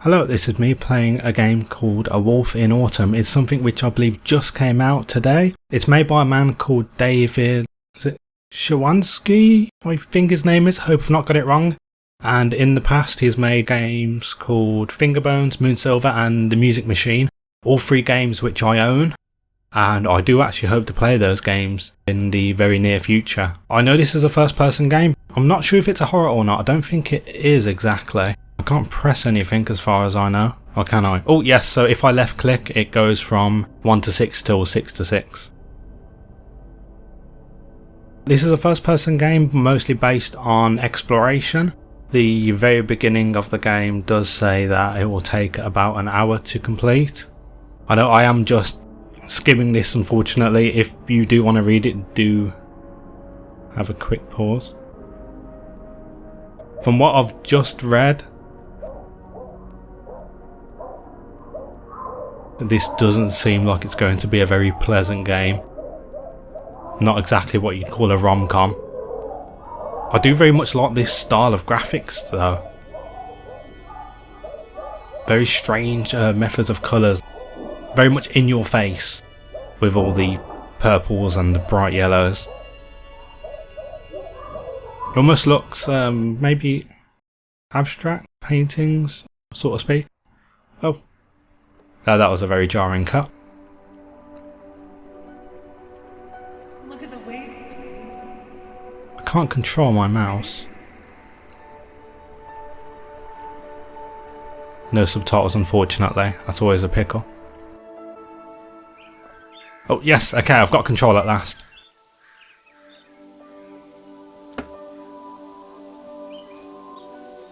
Hello, this is me playing a game called A Wolf in Autumn. It's something which I believe just came out today. It's made by a man called David, is it Shawansky? I think his name is, hope I've not got it wrong. And in the past he's made games called Fingerbones, Moonsilver and The Music Machine. All three games which I own. And I do actually hope to play those games in the very near future. I know this is a first person game. I'm not sure if it's a horror or not. I don't think it is exactly. I can't press anything as far as I know. Or can I? Oh yes, so if I left click it goes from 1 to 6 till 6 to 6. This is a first person game mostly based on exploration. The very beginning of the game does say that it will take about an hour to complete. I know I am just skimming this unfortunately. If you do want to read it, do have a quick pause. From what I've just read, this doesn't seem like it's going to be a very pleasant game. Not exactly what you'd call a rom-com. I do very much like this style of graphics though. Very strange methods of colours. Very much in your face with all the purples and the bright yellows. It almost looks maybe abstract paintings, so to speak. Oh. That was a very jarring cut. Look at the waves, sweetie. I can't control my mouse. No subtitles unfortunately, that's always a pickle. Oh yes, okay, I've got control at last.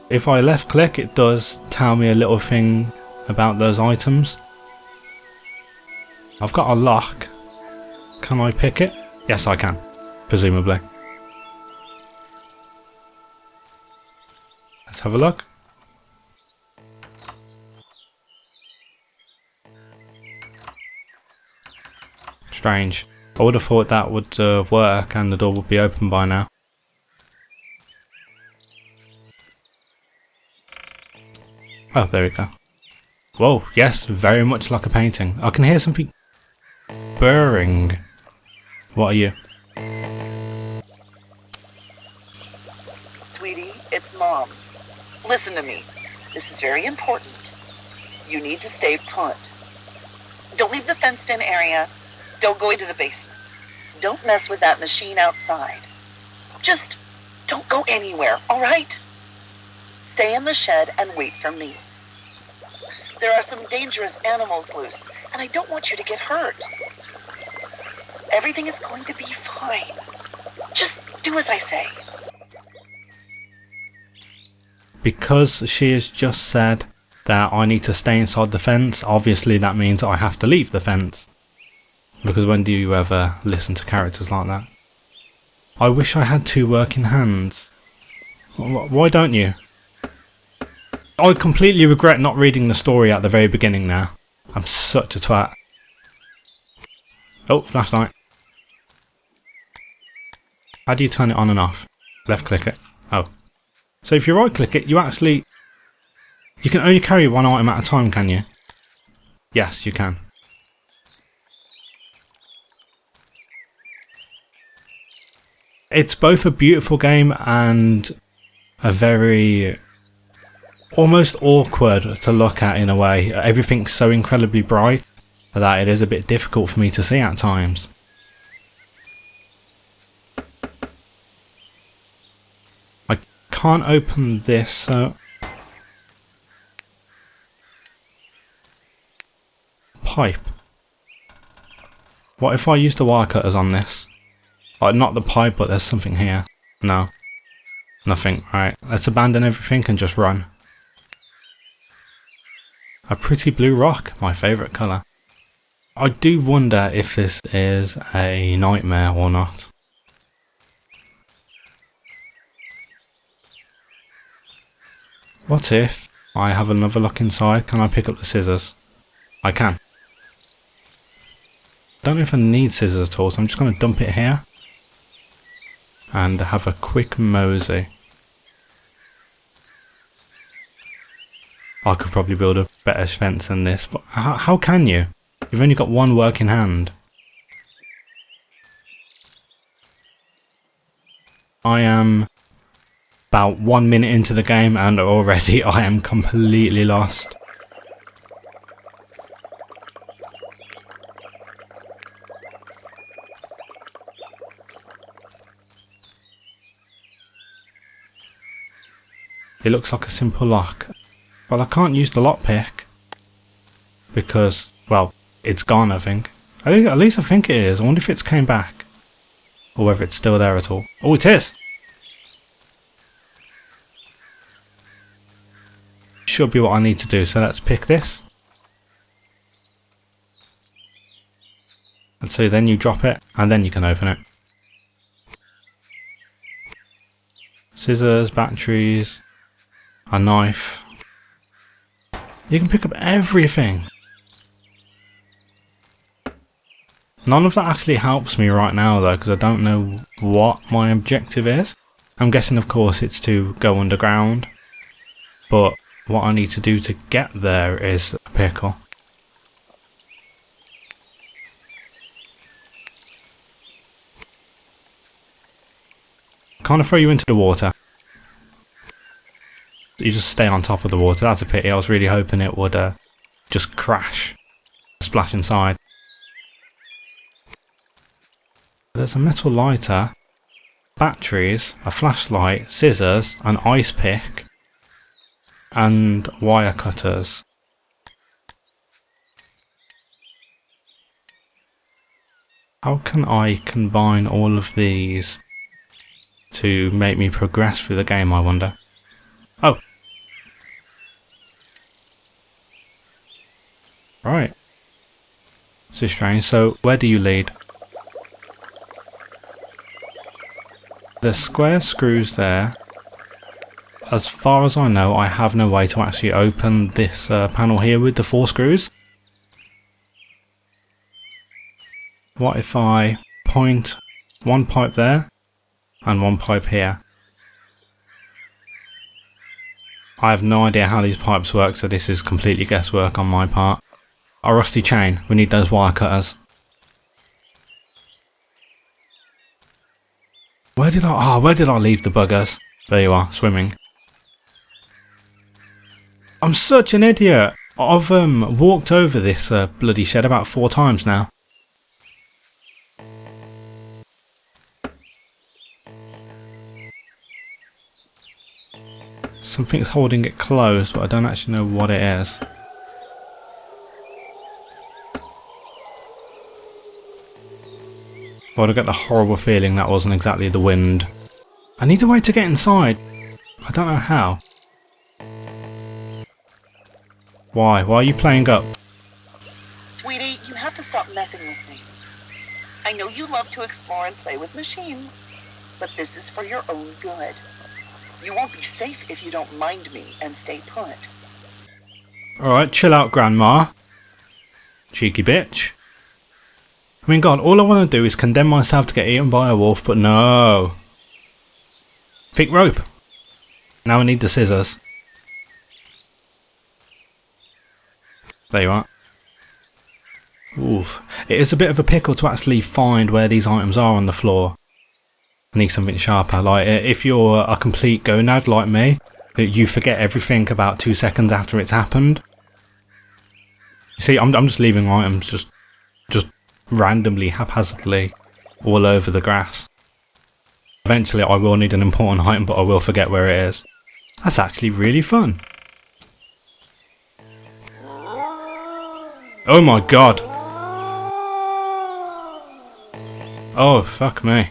If I left click it does tell me a little thing about those items. I've got a lock. Can I pick it? Yes I can, presumably. Let's have a look. Strange. I would have thought that would work and the door would be open by now. Oh, there we go. Whoa, yes, very much like a painting. I can hear something burring. What are you? Sweetie, it's Mom. Listen to me. This is very important. You need to stay put. Don't leave the fenced-in area. Don't go into the basement. Don't mess with that machine outside. Just don't go anywhere, all right? Stay in the shed and wait for me. There are some dangerous animals loose, and I don't want you to get hurt. Everything is going to be fine. Just do as I say. Because she has just said that I need to stay inside the fence, obviously that means I have to leave the fence. Because when do you ever listen to characters like that? I wish I had two working hands. Why don't you? I completely regret not reading the story at the very beginning now. I'm such a twat. Oh, flashlight. How do you turn it on and off? Left click it. Oh. So if you right click it, you actually... You can only carry one item at a time, can you? Yes, you can. It's both a beautiful game and a very... almost awkward to look at in a way. Everything's so incredibly bright that it is a bit difficult for me to see at times. I can't open this, so... Pipe. What if I use the wire cutters on this? Like, not the pipe, but there's something here. No. Nothing. Right, let's abandon everything and just run. A pretty blue rock, my favourite colour. I do wonder if this is a nightmare or not. What if I have another look inside? Can I pick up the scissors? I can. Don't know if I need scissors at all, so I'm just going to dump it here. And have a quick mosey. I could probably build a better fence than this, but how can you? You've only got one working hand. I am about 1 minute into the game and already I am completely lost. It looks like a simple lock. Well, I can't use the lockpick because, well, it's gone, I think. At least I think it is. I wonder if it's came back or whether it's still there at all. Oh, it is! Should be what I need to do, so let's pick this. And so then you drop it and then you can open it. Scissors, batteries, a knife. You can pick up everything. None of that actually helps me right now though, because I don't know what my objective is. I'm guessing of course it's to go underground, but what I need to do to get there is a pickle. Kind of throw you into the water. You just stay on top of the water. That's a pity. I was really hoping it would just crash, splash inside. There's a metal lighter, batteries, a flashlight, scissors, an ice pick, and wire cutters. How can I combine all of these to make me progress through the game, I wonder? Oh! Right. This is strange. So, where do you lead? There's square screws there. As far as I know, I have no way to actually open this panel here with the 4 screws. What if I point one pipe there and one pipe here? I have no idea how these pipes work, so this is completely guesswork on my part. A rusty chain. We need those wire cutters. Where did I leave the buggers? There you are, swimming. I'm such an idiot. I've walked over this bloody shed about 4 times now. Something's holding it closed, but I don't actually know what it is. Well, I get the horrible feeling that wasn't exactly the wind. I need a way to get inside. I don't know how. Why? Why are you playing up? Sweetie, you have to stop messing with things. I know you love to explore and play with machines, but this is for your own good. You won't be safe if you don't mind me and stay put. Alright, chill out, Grandma. Cheeky bitch. I mean, God, all I want to do is condemn myself to get eaten by a wolf, but no. Pick rope. Now I need the scissors. There you are. Oof. It is a bit of a pickle to actually find where these items are on the floor. I need something sharper. Like, if you're a complete gonad like me, you forget everything about 2 seconds after it's happened. You see, I'm just leaving items just randomly, haphazardly, all over the grass. Eventually I will need an important item, but I will forget where it is. That's actually really fun. Oh my god. Oh, fuck me.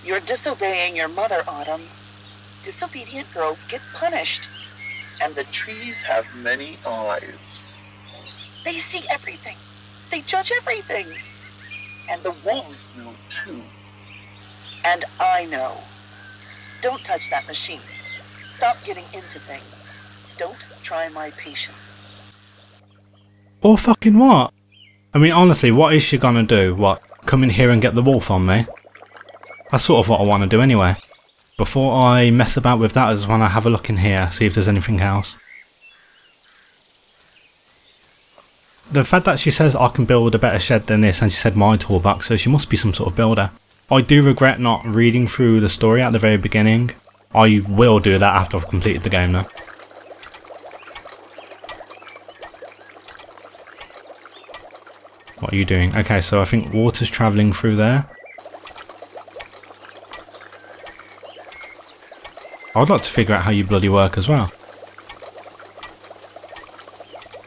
You're disobeying your mother, Autumn. Disobedient girls get punished. And the trees have many eyes. They see everything. They judge everything. And the wolves know too. And I know. Don't touch that machine. Stop getting into things. Don't try my patience. Or fucking what? I mean, honestly, what is she gonna do? What, come in here and get the wolf on me? That's sort of what I want to do anyway. Before I mess about with that, I just want to have a look in here, see if there's anything else. The fact that she says I can build a better shed than this, and she said my toolbox, so she must be some sort of builder. I do regret not reading through the story at the very beginning. I will do that after I've completed the game though. What are you doing? Okay, so I think water's travelling through there. I'd like to figure out how you bloody work as well.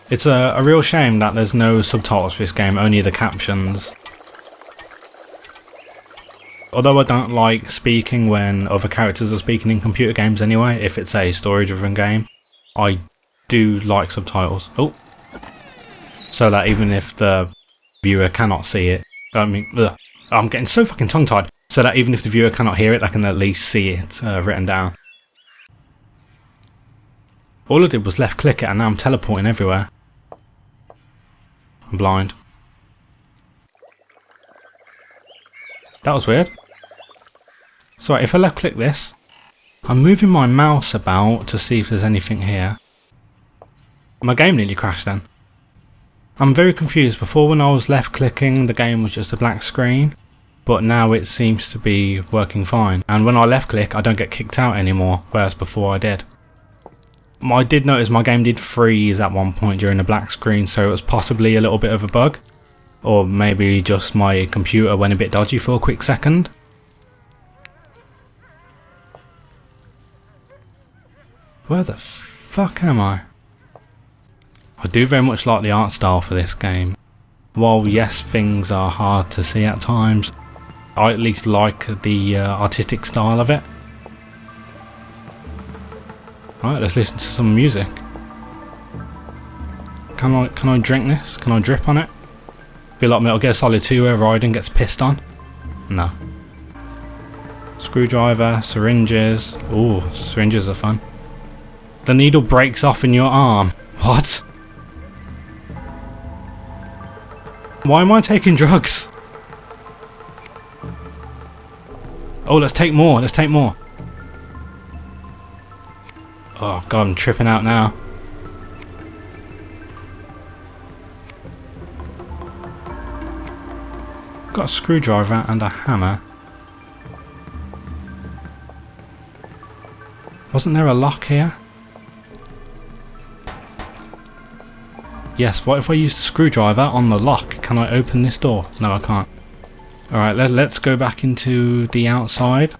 It's a real shame that there's no subtitles for this game, only the captions. Although I don't like speaking when other characters are speaking in computer games anyway, if it's a story-driven game, I do like subtitles. Oh! So that even if the viewer cannot see it, I'm getting so fucking tongue-tied, so that even if the viewer cannot hear it, I can at least see it written down. All I did was left click it and now I'm teleporting everywhere. I'm blind. That was weird. So if I left click this, I'm moving my mouse about to see if there's anything here. My game nearly crashed then. I'm very confused. Before, when I was left clicking, the game was just a black screen, but now it seems to be working fine. And when I left click, I don't get kicked out anymore, whereas before I did. I did notice my game did freeze at one point during the black screen, so it was possibly a little bit of a bug. Or maybe just my computer went a bit dodgy for a quick second. Where the fuck am I? I do very much like the art style for this game. While yes, things are hard to see at times, I at least like the artistic style of it. Right, let's listen to some music. Can I drink this? Can I drip on it? Feel like Metal Gear Solid 2 where Raiden gets pissed on? No. Screwdriver, syringes. Ooh, syringes are fun. The needle breaks off in your arm. What? Why am I taking drugs? Oh, let's take more. Let's take more. Oh god, I'm tripping out now. Got a screwdriver and a hammer. Wasn't there a lock here? Yes, what if I use the screwdriver on the lock? Can I open this door? No, I can't. Alright, let's go back into the outside.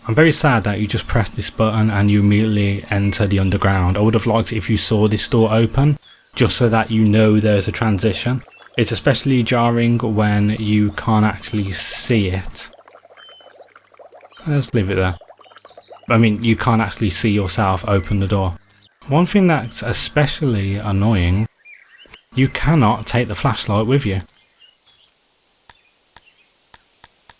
I'm very sad that you just press this button and you immediately enter the underground. I would have liked it if you saw this door open, just so that you know there's a transition. It's especially jarring when you can't actually see it. Let's leave it there. I mean, you can't actually see yourself open the door. One thing that's especially annoying, you cannot take the flashlight with you.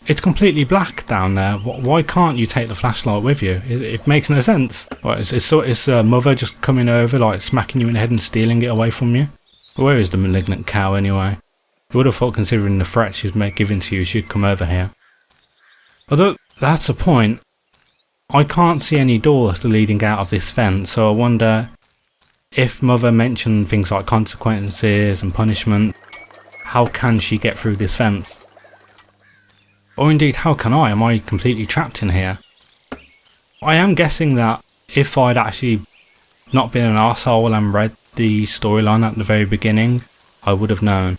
It's completely black down there. Why can't you take the flashlight with you? It makes no sense. Is mother just coming over, like smacking you in the head and stealing it away from you? Where is the malignant cow anyway? I would have thought, considering the threat she's giving to you, she'd come over here. Although that's a point. I can't see any doors leading out of this fence, so I wonder if mother mentioned things like consequences and punishment. How can she get through this fence? Or indeed, how can I? Am I completely trapped in here? I am guessing that if I'd actually not been an arsehole and read the storyline at the very beginning, I would have known.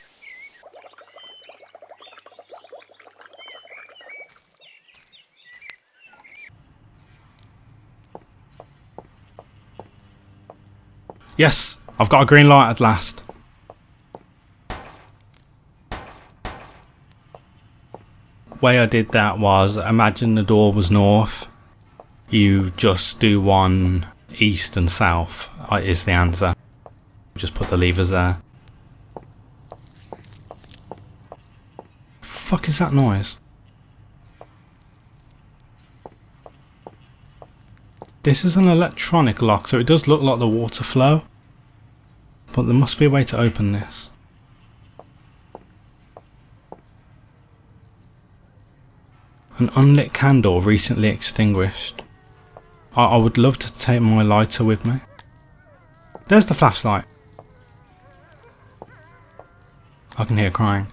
Yes, I've got a green light at last. Way I did that was, imagine the door was north, you just do one east and south is the answer. Just put the levers there. Fuck is that noise? This is an electronic lock, so it does look like the water flow, but there must be a way to open this. An unlit candle recently extinguished. I would love to take my lighter with me. There's the flashlight. I can hear crying.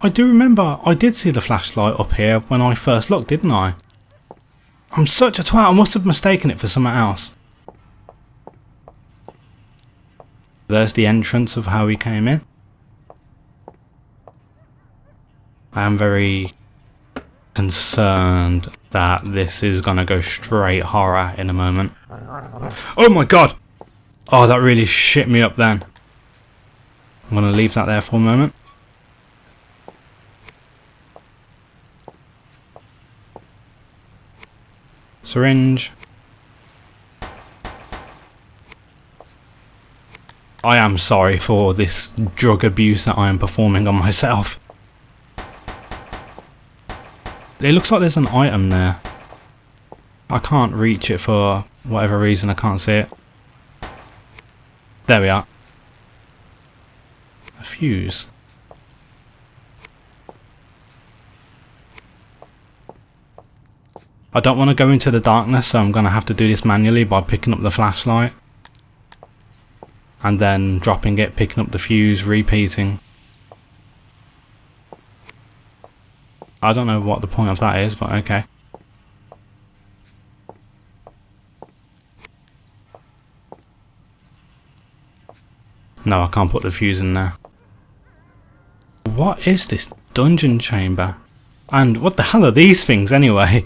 I do remember I did see the flashlight up here when I first looked, didn't I? I'm such a twat, I must have mistaken it for something else. There's the entrance of how we came in. I am very concerned that this is gonna go straight horror in a moment. Oh my god! Oh, that really shit me up then. I'm gonna leave that there for a moment. Syringe. I am sorry for this drug abuse that I am performing on myself. It looks like there's an item there. I can't reach it for whatever reason, I can't see it. There we are. A fuse. I don't want to go into the darkness, so I'm going to have to do this manually by picking up the flashlight. And then dropping it, picking up the fuse, repeating. I don't know what the point of that is, but okay. No, I can't put the fuse in there. What is this dungeon chamber? And what the hell are these things anyway?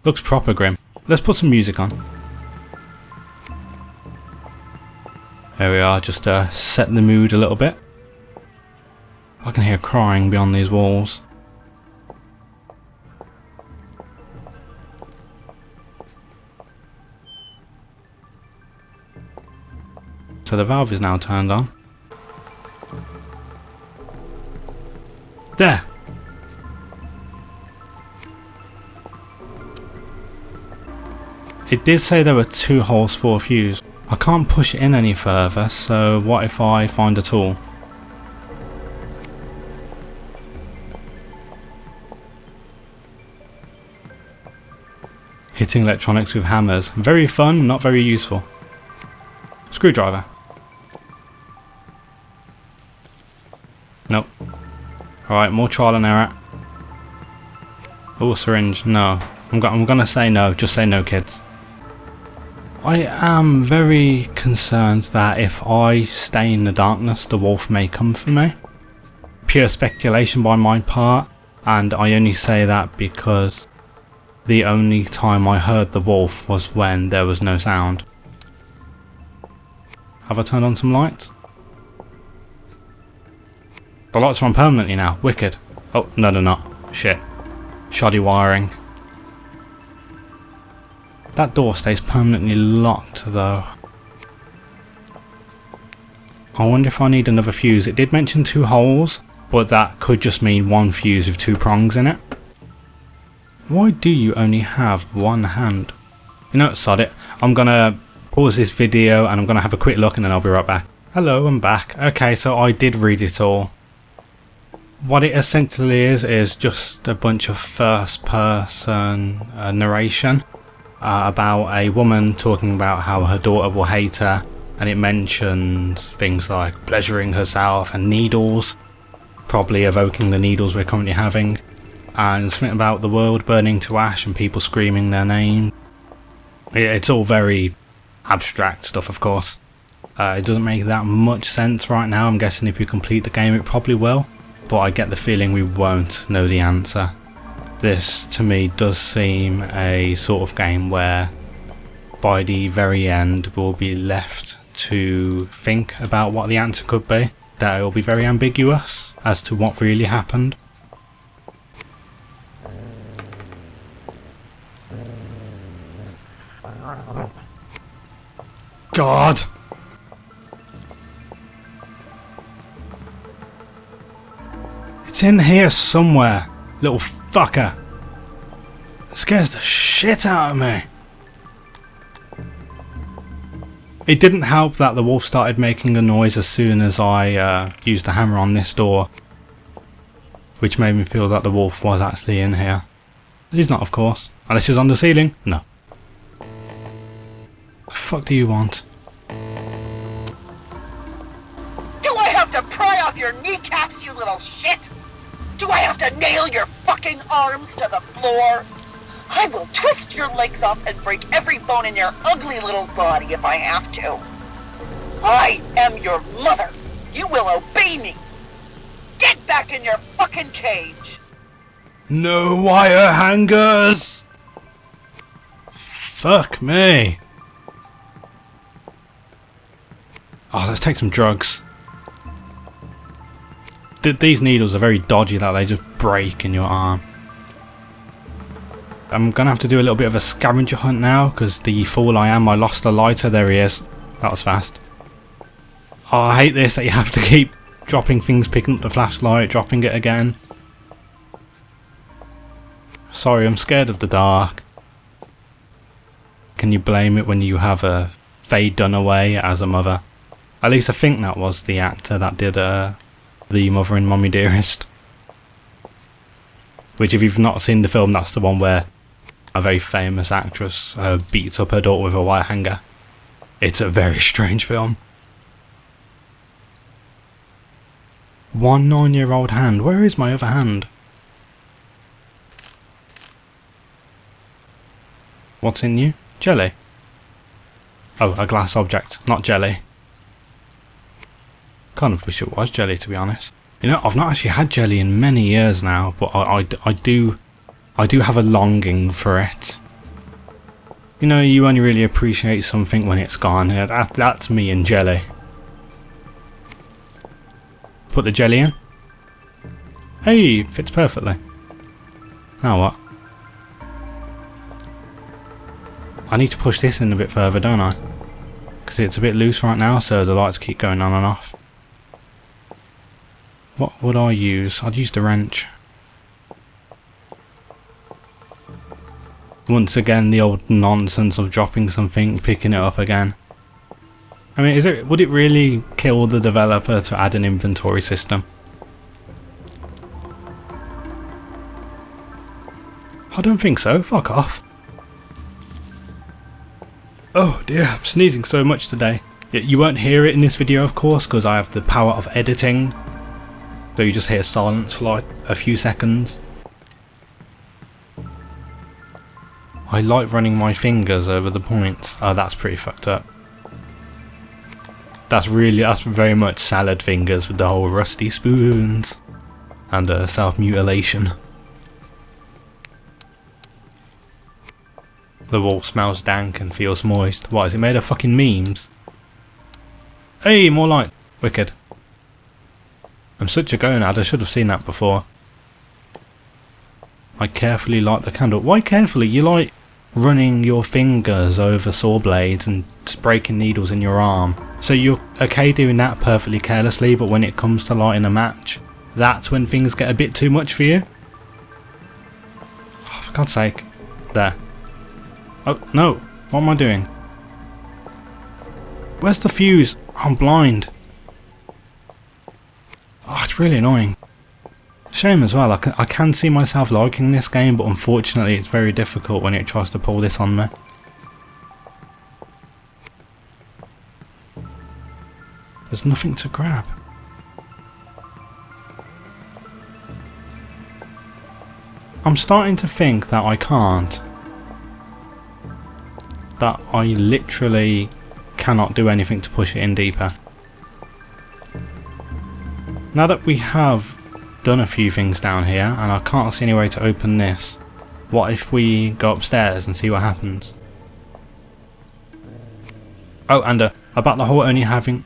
Looks proper grim. Let's put some music on. There we are, just to set the mood a little bit. I can hear crying beyond these walls. So the valve is now turned on. There! It did say there were 2 holes for a fuse. I can't push it in any further, so what if I find a tool? Hitting electronics with hammers. Very fun, not very useful. Screwdriver. Nope. Alright, more trial and error. Oh, syringe. No. I'm gonna say no. Just say no, kids. I am very concerned that if I stay in the darkness, the wolf may come for me. Pure speculation by my part, and I only say that because the only time I heard the wolf was when there was no sound. Have I turned on some lights? The lights are on permanently now. Wicked. Oh, no they're not. Shit. Shoddy wiring. That door stays permanently locked though. I wonder if I need another fuse. It did mention 2 holes, but that could just mean 1 fuse with 2 prongs in it. Why do you only have 1 hand? You know, sod it. I'm gonna pause this video and I'm gonna have a quick look and then I'll be right back. Hello, I'm back. Okay, so I did read it all. What it essentially is just a bunch of first person narration. About a woman talking about how her daughter will hate her, and it mentions things like pleasuring herself and needles, probably evoking the needles we're currently having, and something about the world burning to ash and people screaming their name. It's all very abstract stuff, of course. It doesn't make that much sense right now. I'm guessing if we complete the game it probably will, but I get the feeling we won't know the answer. This, to me, does seem a sort of game where, by the very end, we'll be left to think about what the answer could be. That it will be very ambiguous as to what really happened. God! It's in here somewhere, little fucker. It scares the shit out of me. It didn't help that the wolf started making a noise as soon as I used the hammer on this door. which made me feel that the wolf was actually in here. He's not, of course. Unless he's on the ceiling. No. The fuck do you want? Do I have to pry off your kneecaps, you little shit? Do I have to nail your fucking arms to the floor? I will twist your legs off and break every bone in your ugly little body if I have to. I am your mother. You will obey me. Get back in your fucking cage. No wire hangers! Fuck me. Oh, let's take some drugs. These needles are very dodgy that they just break in your arm. I'm gonna have to do a little bit of a scavenger hunt now, because the fool I am, I lost a lighter. There he is. That was fast. Oh, I hate this, that you have to keep dropping things, picking up the flashlight, dropping it again. Sorry, I'm scared of the dark. Can you blame it when you have a Faye Dunaway as a mother? At least I think that was the actor that did the mother in Mommy Dearest. Which, if you've not seen the film, that's the one where a very famous actress beats up her daughter with a wire hanger. It's a very strange film. One 9-year-old hand. Where is my other hand? What's in you? Jelly. Oh, a glass object, not jelly. Kind of wish it was jelly, to be honest. You know, I've not actually had jelly in many years now, but I do have a longing for it. You know, you only really appreciate something when it's gone. That's me and jelly. Put the jelly in. Hey, fits perfectly. Now what? I need to push this in a bit further, don't I? Because it's a bit loose right now, so the lights keep going on and off. What would I use? I'd use the wrench. Once again, the old nonsense of dropping something, picking it up again. I mean, would it really kill the developer to add an inventory system? I don't think so. Fuck off. Oh dear, I'm sneezing so much today. You won't hear it in this video, of course, because I have the power of editing. So you just hear silence for like a few seconds. I like running my fingers over the points. Oh, that's pretty fucked up. That's very much salad fingers with the whole rusty spoons and self-mutilation. The wall smells dank and feels moist. What, is it made of fucking memes? Hey, more light. Wicked. I'm such a gonad, I should have seen that before. I carefully light the candle. Why carefully? You like running your fingers over saw blades and just breaking needles in your arm. So you're okay doing that perfectly carelessly, but when it comes to lighting a match, that's when things get a bit too much for you? Oh, for God's sake. There. Oh, no. What am I doing? Where's the fuse? I'm blind. Oh, it's really annoying. Shame as well. I can see myself liking this game, but unfortunately it's very difficult when it tries to pull this on me. There's nothing to grab. I'm starting to think that I can't. That I literally cannot do anything to push it in deeper. Now that we have done a few things down here and I can't see any way to open this, what if we go upstairs and see what happens? Oh, and about the whole only having...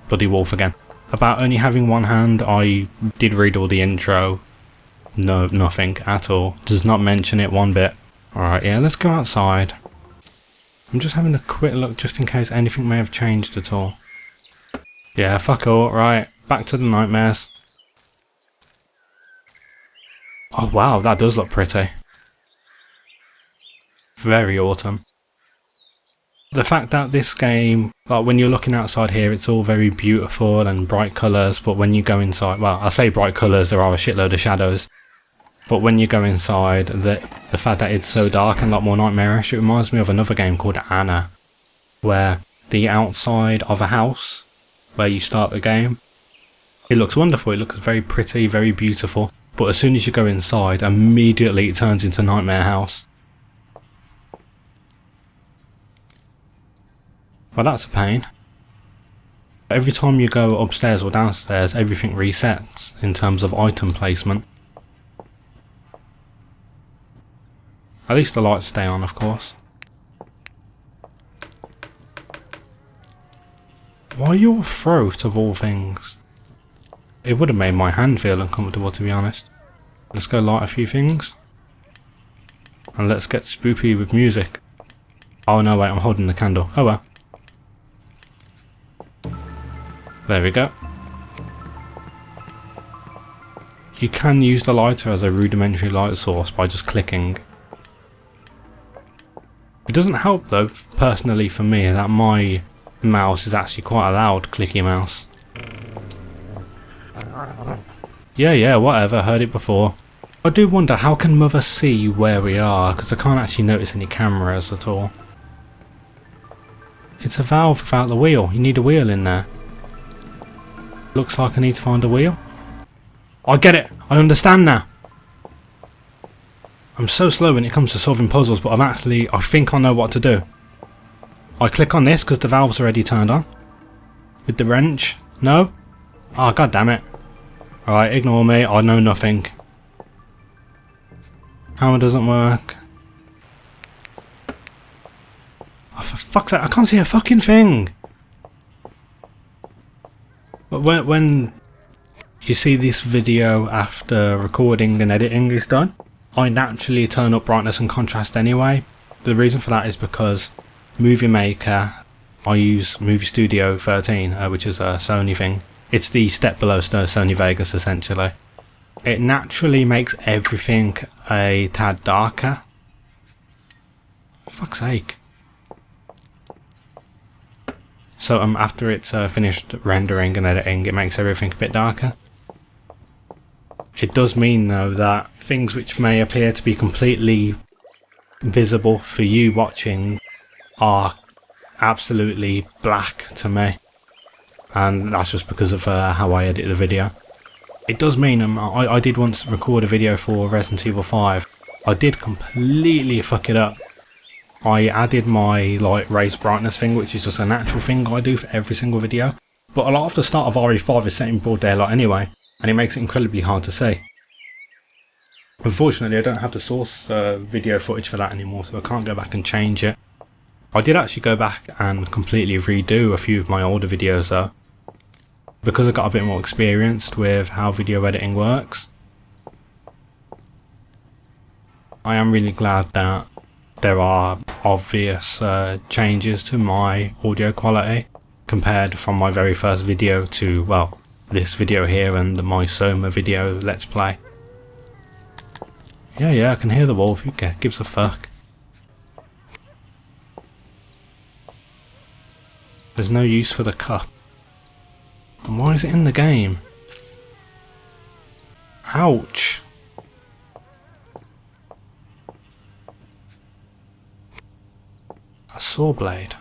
Bloody wolf again. About only having one hand, I did read all the intro. No, nothing at all. Does not mention it one bit. Alright, yeah, let's go outside. I'm just having a quick look just in case anything may have changed at all. Yeah, fuck all. Right, back to the nightmares. Oh wow, that does look pretty. Very autumn. The fact that this game, like when you're looking outside here, it's all very beautiful and bright colours, but when you go inside, well, I say bright colours, there are a shitload of shadows. But when you go inside, the fact that it's so dark and a lot more nightmarish, it reminds me of another game called Anna, where the outside of a house, where you start the game, it looks wonderful, it looks very pretty, very beautiful, but as soon as you go inside, immediately it turns into Nightmare House. Well, that's a pain. Every time you go upstairs or downstairs, everything resets in terms of item placement. At least the lights stay on, of course. Why your throat, of all things? It would have made my hand feel uncomfortable, to be honest. Let's go light a few things. And let's get spoopy with music. Oh no, wait, I'm holding the candle. Oh well. There we go. You can use the lighter as a rudimentary light source by just clicking. It doesn't help though, personally for me, that my mouse is actually quite a loud clicky mouse. Yeah, whatever, heard it before. I do wonder, how can Mother see where we are, because I can't actually notice any cameras at all. It's a valve without the wheel, you need a wheel in there. Looks like I need to find a wheel. I get it, I understand now. I'm so slow when it comes to solving puzzles, but I think I know what to do. I click on this because the valve's already turned on. With the wrench. No? Oh, god damn it. Alright, ignore me, I know nothing. Hammer doesn't work. Oh, for fuck's sake, I can't see a fucking thing! But when you see this video after recording and editing is done, I naturally turn up brightness and contrast anyway. The reason for that is because Movie Maker, I use Movie Studio 13, which is a Sony thing. It's the step below Sony Vegas essentially. It naturally makes everything a tad darker. For fuck's sake. So after it's finished rendering and editing, it makes everything a bit darker. It does mean though that things which may appear to be completely visible for you watching are absolutely black to me, and that's just because of how I edit the video. It does mean I did once record a video for Resident Evil 5. I did completely fuck it up. I added my like raise brightness thing, which is just a natural thing I do for every single video, but a lot of the start of RE5 is set in broad daylight anyway, and it makes it incredibly hard to see. Unfortunately, I don't have the source video footage for that anymore, so I can't go back and change it. I did actually go back and completely redo a few of my older videos though, because I got a bit more experienced with how video editing works. I am really glad that there are obvious changes to my audio quality compared from my very first video to, well, this video here and my Soma video Let's Play. Yeah, I can hear the wolf, who gives a fuck. There's no use for the cup. And why is it in the game? Ouch. A saw blade.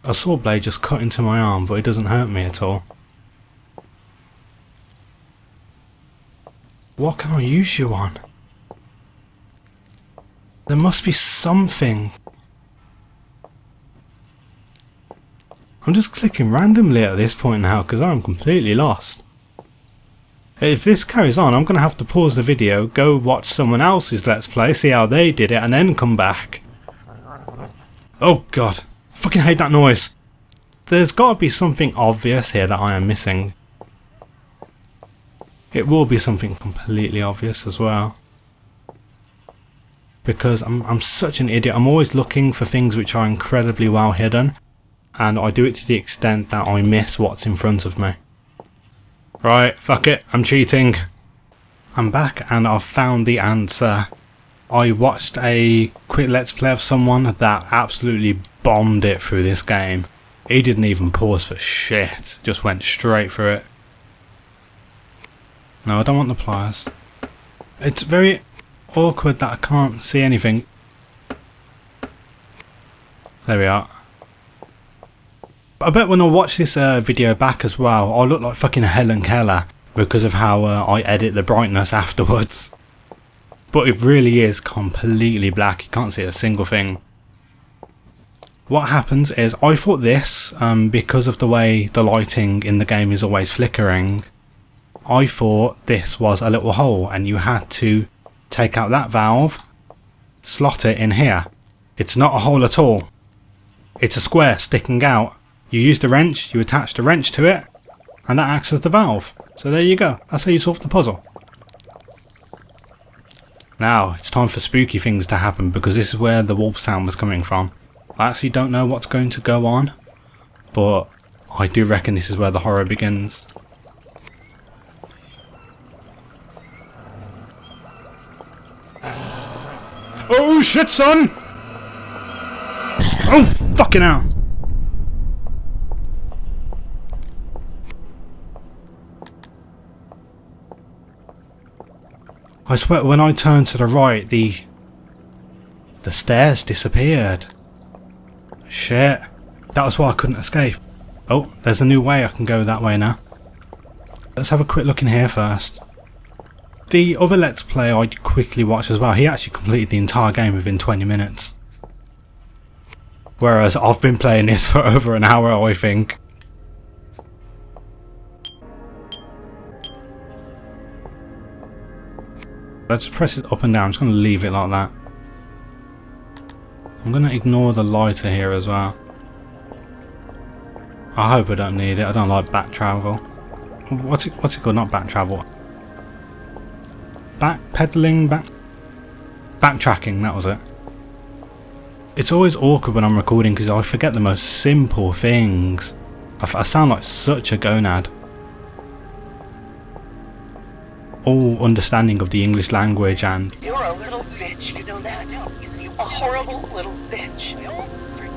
A saw blade just cut into my arm, but it doesn't hurt me at all. What can I use you on? There must be something. I'm just clicking randomly at this point now because I'm completely lost. If this carries on, I'm going to have to pause the video, go watch someone else's Let's Play, see how they did it, and then come back. Oh god, I fucking hate that noise. There's got to be something obvious here that I am missing. It will be something completely obvious as well. Because I'm such an idiot. I'm always looking for things which are incredibly well hidden, and I do it to the extent that I miss what's in front of me. Right, fuck it, I'm cheating. I'm back and I've found the answer. I watched a quick let's play of someone that absolutely bombed it through this game. He didn't even pause for shit, just went straight through it. No, I don't want the pliers. It's very awkward that I can't see anything. There we are. I bet when I watch this video back as well, I'll look like fucking Helen Keller because of how I edit the brightness afterwards. But it really is completely black, you can't see a single thing. What happens is, I thought this, because of the way the lighting in the game is always flickering, I thought this was a little hole and you had to take out that valve, slot it in here. It's not a hole at all. It's a square sticking out. You use the wrench, you attach the wrench to it, and that acts as the valve. So there you go, that's how you solve the puzzle. Now, it's time for spooky things to happen because this is where the wolf sound was coming from. I actually don't know what's going to go on, but I do reckon this is where the horror begins. Oh shit, son! Oh fucking hell! I swear when I turned to the right, the stairs disappeared. Shit. That was why I couldn't escape. Oh, there's a new way I can go that way now. Let's have a quick look in here first. The other Let's Play I quickly watched as well, he actually completed the entire game within 20 minutes. Whereas I've been playing this for over an hour, I think. Let's press it up and down. I'm just going to leave it like that. I'm going to ignore the lighter here as well. I hope I don't need it. I don't like back travel. What's it called? Not back travel. Backpedaling? Backtracking, that was it. It's always awkward when I'm recording because I forget the most simple things. I sound like such a gonad. All understanding of the English language and... You're a little bitch, you know that? A horrible little bitch.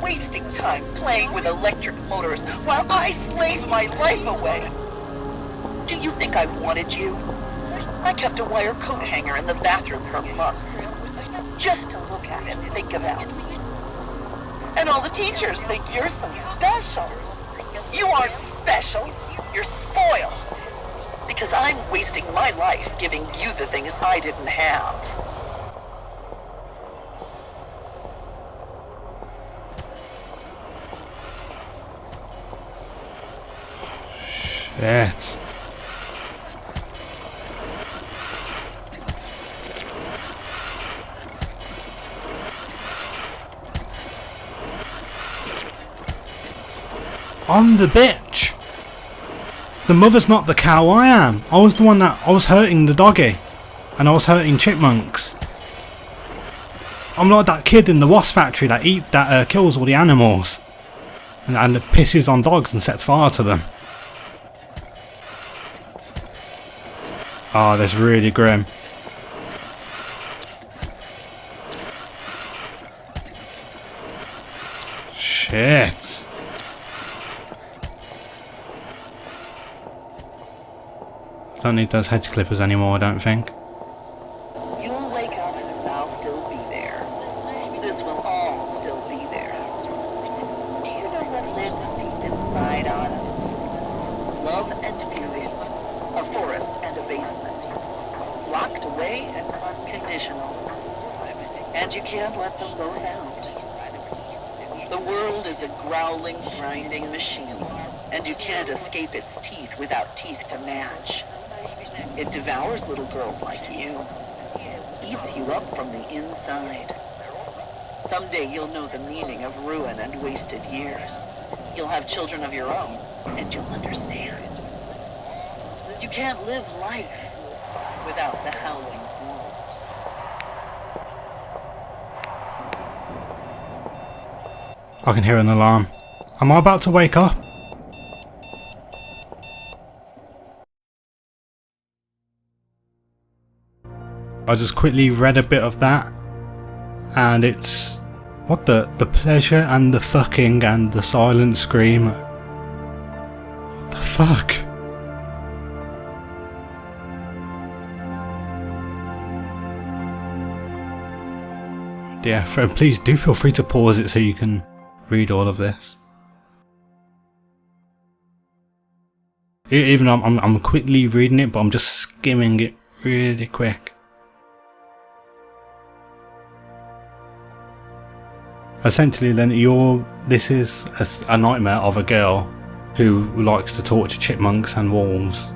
Wasting time playing with electric motors while I slave my life away. Do you think I wanted you? I kept a wire coat hanger in the bathroom for months. Just to look at and think about. And all the teachers think you're so special. You aren't special. You're spoiled. Because I'm wasting my life giving you the things I didn't have. Shit. I'm the bitch. The mother's not the cow, I am. I was the one that... I was hurting the doggy. And I was hurting chipmunks. I'm like that kid in the wasp factory that kills all the animals. And pisses on dogs and sets fire to them. Oh, that's really grim. Shit. Don't need those hedge clippers anymore, I don't think. You'll wake up and I'll still be there. This will all still be there. Do you know what lives deep inside on it? Love and beauty. A forest and a basement. Locked away and unconditional. And you can't let them both out. The world is a growling, grinding machine, and you can't escape its teeth without teeth to match. It devours little girls like you, eats you up from the inside. Someday you'll know the meaning of ruin and wasted years. You'll have children of your own, and you'll understand. You can't live life without the howling wolves. I can hear an alarm. Am I about to wake up? I just quickly read a bit of that. and it's what the pleasure and the fucking and the silent scream. What the fuck? Yeah, Fred, please do feel free to pause it so you can read all of this. Even though I'm quickly reading it, but I'm just skimming it really quick. Essentially then, this is a nightmare of a girl who likes to torture chipmunks and wolves.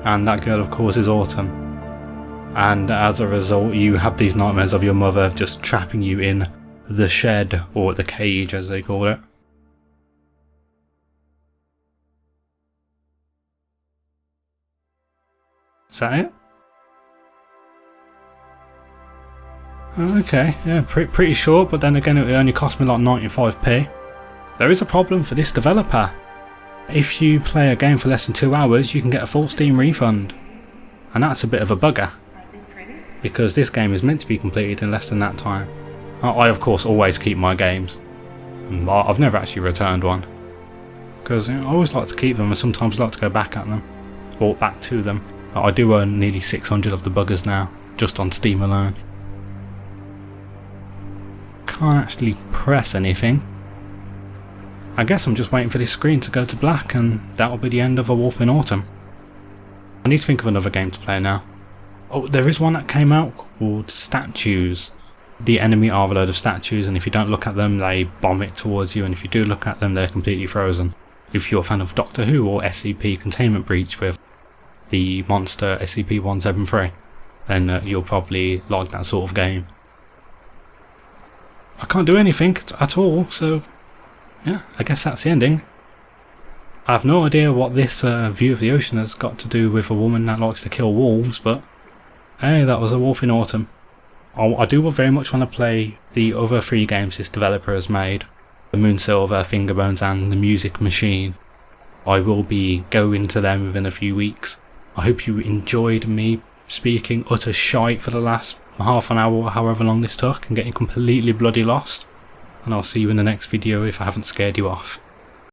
And that girl of course is Autumn. And as a result you have these nightmares of your mother just trapping you in the shed, or the cage as they call it. Is that it? Okay, yeah, pretty short, but then again it only cost me like 95p. There is a problem for this developer. If you play a game for less than 2 hours you can get a full Steam refund. And that's a bit of a bugger, because this game is meant to be completed in less than that time. I of course always keep my games. I've never actually returned one, because I always like to keep them and sometimes like to go back at them, or back to them. I do own nearly 600 of the buggers now, just on Steam alone. Can't actually press anything. I guess I'm just waiting for this screen to go to black and that'll be the end of A Wolf in Autumn. I need to think of another game to play now. Oh, there is one that came out called Statues. The enemy are a load of statues, and if you don't look at them they bomb it towards you, and if you do look at them they're completely frozen. If you're a fan of Doctor Who or SCP Containment Breach with the monster SCP-173, then you'll probably like that sort of game. I can't do anything at all, so yeah, I guess that's the ending. I have no idea what this view of the ocean has got to do with a woman that likes to kill wolves, but hey, that was A Wolf in Autumn. I do very much want to play the other 3 games this developer has made, the Moonsilver, Fingerbones and the Music Machine. I will be going to them within a few weeks. I hope you enjoyed me speaking utter shite for the last half an hour or however long this took and getting completely bloody lost. And I'll see you in the next video if I haven't scared you off.